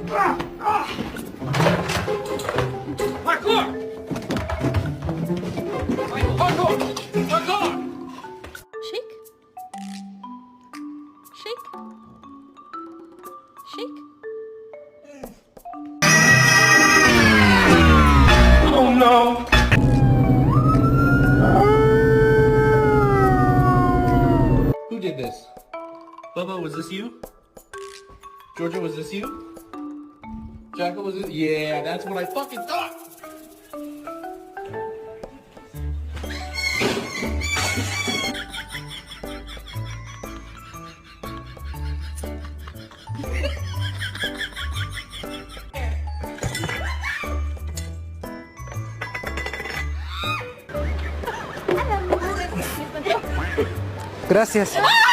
Parkour! Parkour! Parkour! Shake. Shake. Shake. Oh no! Who did this? Bubba, was this you? Georgia, was this you? Jacka, was it? Yeah, that's what I fucking thought! Gracias.